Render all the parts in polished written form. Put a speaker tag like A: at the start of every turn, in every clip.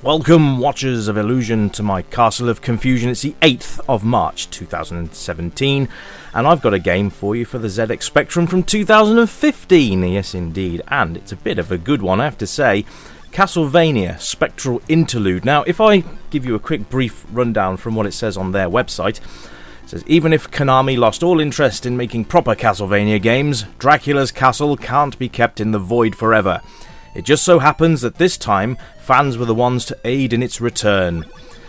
A: Welcome, Watchers of Illusion, to my Castle of Confusion. It's the 8th of March 2017, and I've got a game for you for the ZX Spectrum from 2015. Yes, indeed, and it's a bit of a good one, I have to say. Castlevania Spectral Interlude. Now, if I give you a quick brief rundown from what it says on their website, it says, even if Konami lost all interest in making proper Castlevania games, Dracula's castle can't be kept in the void forever. It just so happens that this time, fans were the ones to aid in its return.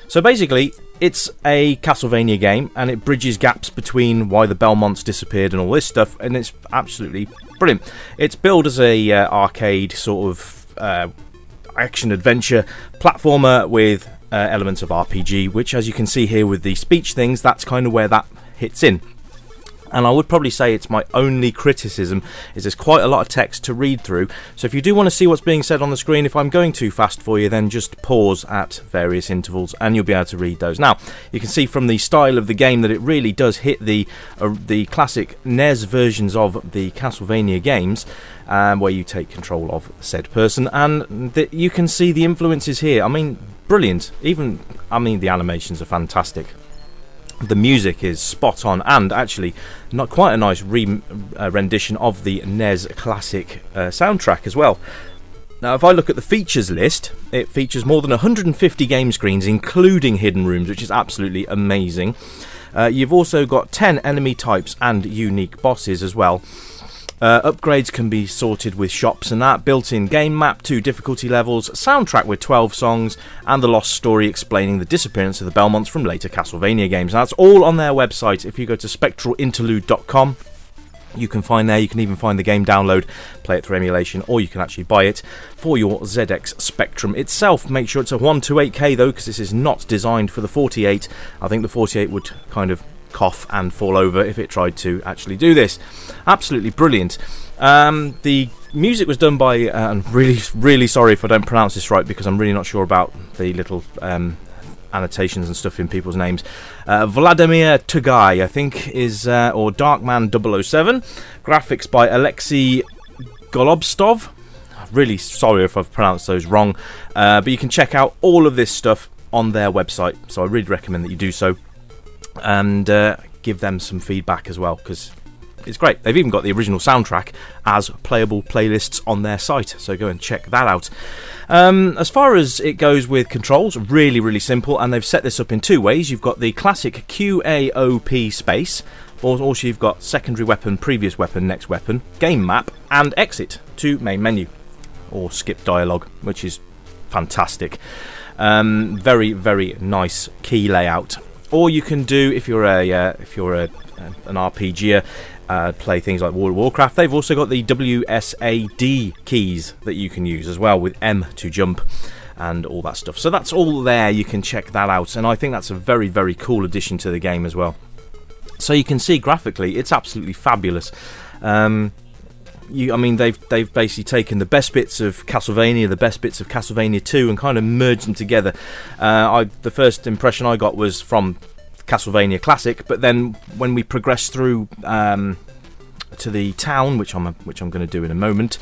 A: So basically, it's a Castlevania game, and it bridges gaps between why the Belmonts disappeared and all this stuff, and it's absolutely brilliant. It's billed as a arcade sort of action-adventure platformer with elements of RPG, which, as you can see here with the speech things, that's kind of where that hits in. And I would probably say it's my only criticism, is there's quite a lot of text to read through. So if you do want to see what's being said on the screen, if I'm going too fast for you, then just pause at various intervals and you'll be able to read those. Now, you can see from the style of the game that it really does hit the classic NES versions of the Castlevania games, where you take control of said person. And you can see the influences here. I mean, brilliant. The animations are fantastic. The music is spot on, and actually not quite a nice rendition of the NES classic soundtrack as well. Now, if I look at the features list, it features more than 150 game screens, including hidden rooms, which is absolutely amazing. You've also got 10 enemy types and unique bosses as well. Upgrades can be sorted with shops and that, built-in game map, 2 difficulty levels, soundtrack with 12 songs, and the lost story explaining the disappearance of the Belmonts from later Castlevania games. Now, that's all on their website. If you go to spectralinterlude.com, you can find there, you can even find the game download, play it through emulation, or you can actually buy it for your ZX Spectrum itself. Make sure it's a 128K though, because this is not designed for the 48. I think the 48 would kind of cough and fall over if it tried to actually do this. Absolutely brilliant. The music was done by, I'm really sorry if I don't pronounce this right, because I'm really not sure about the little annotations and stuff in people's names. Vladimir Tugay, I think, is, or Darkman 007. Graphics by Alexei Golubtsov. Really sorry if I've pronounced those wrong, but you can check out all of this stuff on their website, so I really recommend that you do so. And give them some feedback as well, because it's great. They've even got the original soundtrack as playable playlists on their site, so go and check that out. As far as it goes with controls, really simple, and they've set this up in 2 ways. You've got the classic QAOP space, or also you've got secondary weapon, previous weapon, next weapon, game map, and exit to main menu, or skip dialogue, which is fantastic. Very nice key layout. Or you can do, if you're an RPGer, play things like World of Warcraft. They've also got the WSAD keys that you can use as well, with M to jump and all that stuff. So that's all there. You can check that out, and I think that's a very cool addition to the game as well. So you can see graphically, it's absolutely fabulous. They've basically taken the best bits of Castlevania, the best bits of Castlevania 2, and kind of merged them together. The first impression I got was from Castlevania Classic, but then when we progress through to the town, which I'm going to do in a moment,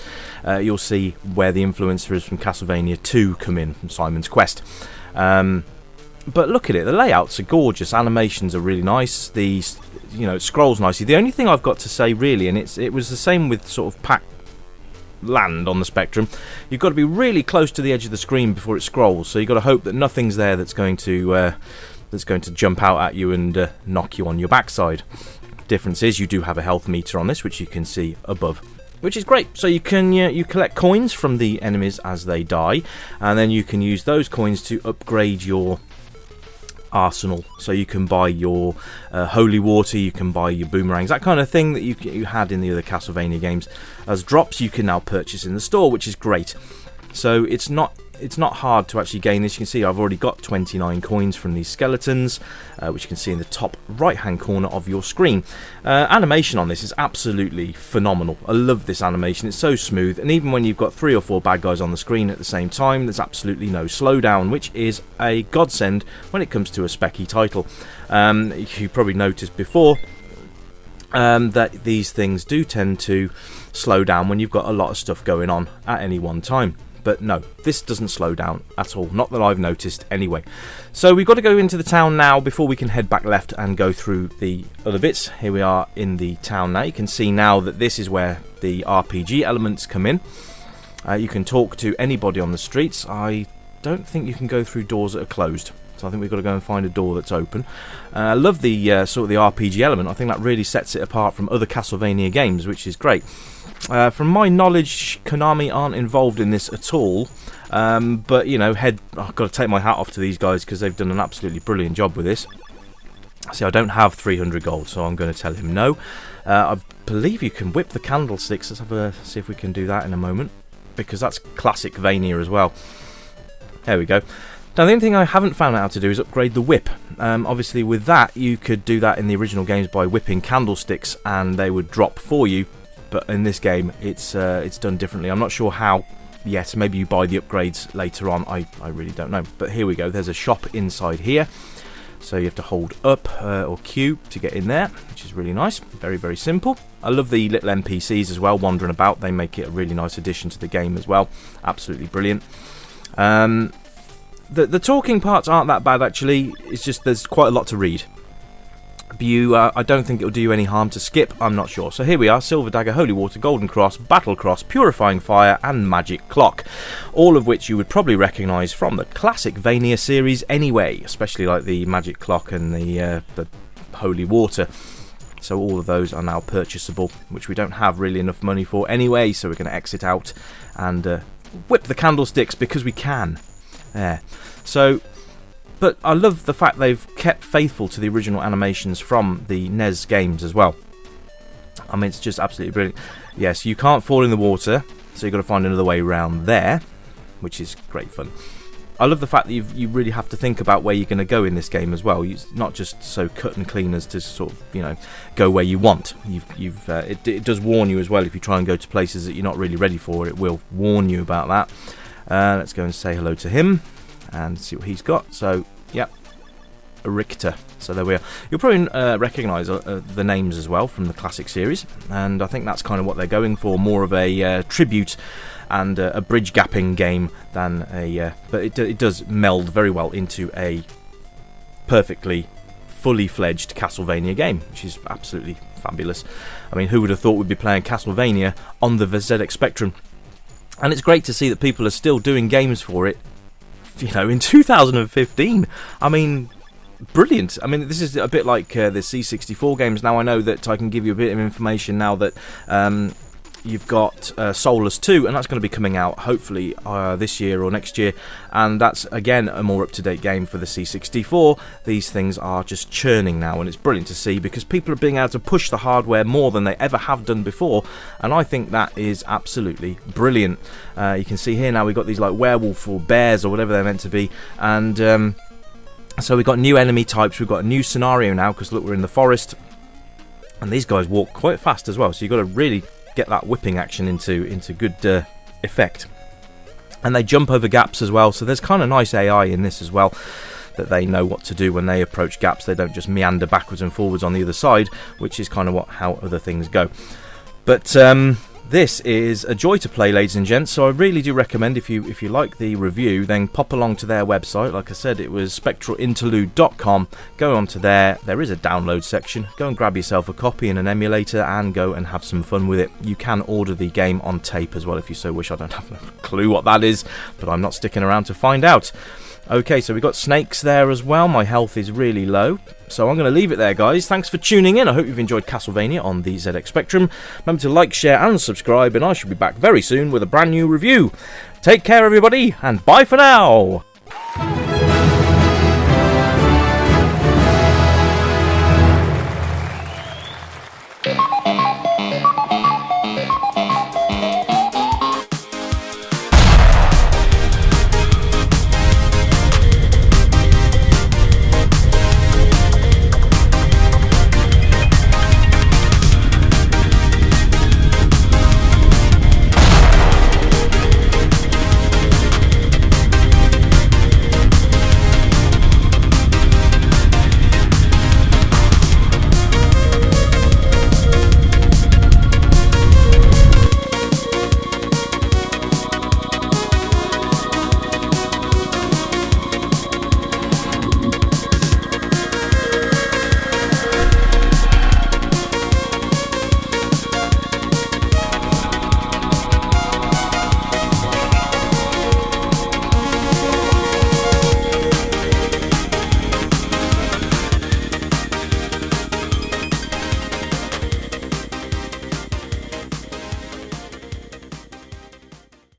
A: you'll see where the influences from Castlevania 2 come in, from Simon's Quest. But look at it, the layouts are gorgeous, animations are really nice, it scrolls nicely. The only thing I've got to say really, and it was the same with sort of Pac Land on the Spectrum, you've got to be really close to the edge of the screen before it scrolls, so you've got to hope that nothing's there that's going to jump out at you and knock you on your backside. Difference is you do have a health meter on this, which you can see above, which is great. So you can you collect coins from the enemies as they die, and then you can use those coins to upgrade your arsenal. So you can buy your holy water, you can buy your boomerangs, that kind of thing that you had in the other Castlevania games as drops. You can now purchase in the store, which is great. So it's not hard to actually gain this. You can see I've already got 29 coins from these skeletons, which you can see in the top right hand corner of your screen. Animation on this is absolutely phenomenal. I love this animation, it's so smooth, and even when you've got 3 or 4 bad guys on the screen at the same time, there's absolutely no slowdown, which is a godsend when it comes to a specky title. You probably noticed before that these things do tend to slow down when you've got a lot of stuff going on at any one time. But no, this doesn't slow down at all, not that I've noticed anyway. So we've got to go into the town now before we can head back left and go through the other bits. Here we are in the town now. You can see now that this is where the RPG elements come in. You can talk to anybody on the streets. I don't think you can go through doors that are closed, so I think we've got to go and find a door that's open. I love the sort of the RPG element. I think that really sets it apart from other Castlevania games, which is great. From my knowledge, Konami aren't involved in this at all, but you know, I've got to take my hat off to these guys because they've done an absolutely brilliant job with this. See, I don't have 300 gold, so I'm going to tell him no. I believe you can whip the candlesticks. Let's see if we can do that in a moment, because that's classic Vania as well. There we go. Now, the only thing I haven't found out how to do is upgrade the whip. Obviously, with that, you could do that in the original games by whipping candlesticks, and they would drop for you. But in this game, it's done differently. I'm not sure how yet. Maybe you buy the upgrades later on. I really don't know. But here we go. There's a shop inside here. So you have to hold up or Q to get in there, which is really nice. Very, very simple. I love the little NPCs as well, wandering about. They make it a really nice addition to the game as well. Absolutely brilliant. The talking parts aren't that bad, actually. It's just there's quite a lot to read. I don't think it'll do you any harm to skip. I'm not sure. So here we are: Silver Dagger, Holy Water, Golden Cross, Battle Cross, Purifying Fire, and Magic Clock. All of which you would probably recognise from the classic Vania series anyway, especially like the Magic Clock and the Holy Water. So all of those are now purchasable, which we don't have really enough money for anyway. So we're going to exit out and whip the candlesticks because we can. There. So. But I love the fact they've kept faithful to the original animations from the NES games as well. I mean, it's just absolutely brilliant. Yes, you can't fall in the water, so you've got to find another way around there, which is great fun. I love the fact that you really have to think about where you're going to go in this game as well. It's not just so cut and clean as to sort of, you know, go where you want. It does warn you as well if you try and go to places that you're not really ready for. It will warn you about that. Let's go and say hello to him and see what he's got. So, yep, a Richter. So there we are. You'll probably recognise the names as well from the classic series, and I think that's kind of what they're going for, more of a tribute and a bridge gapping game than a... but it does meld very well into a perfectly fully fledged Castlevania game, which is absolutely fabulous. I mean, who would have thought we'd be playing Castlevania on the ZX Spectrum? And it's great to see that people are still doing games for it, you know, in 2015. I mean, brilliant. I mean, this is a bit like the C64 games. Now I know that I can give you a bit of information now that you've got Soulless 2, and that's going to be coming out hopefully this year or next year, and that's again a more up-to-date game for the C64. These things are just churning now, and it's brilliant to see because people are being able to push the hardware more than they ever have done before, and I think that is absolutely brilliant. You can see here now we've got these like werewolf or bears or whatever they're meant to be, and so we've got new enemy types. We've got a new scenario now because look, we're in the forest, and these guys walk quite fast as well, so you've got to really get that whipping action into good effect. And they jump over gaps as well, so there's kind of nice AI in this as well, that they know what to do when they approach gaps. They don't just meander backwards and forwards on the other side, which is kind of how other things go. But this is a joy to play, ladies and gents, so I really do recommend, if you like the review, then pop along to their website. Like I said, it was spectralinterlude.com. Go on to there is a download section. Go and grab yourself a copy and an emulator and go and have some fun with it. You can order the game on tape as well if you so wish. I don't have a clue what that is, but I'm not sticking around to find out. Okay, so we've got snakes there as well. My health is really low, so I'm going to leave it there, guys. Thanks for tuning in. I hope you've enjoyed Castlevania on the ZX Spectrum. Remember to like, share and subscribe, and I shall be back very soon with a brand new review. Take care, everybody, and bye for now!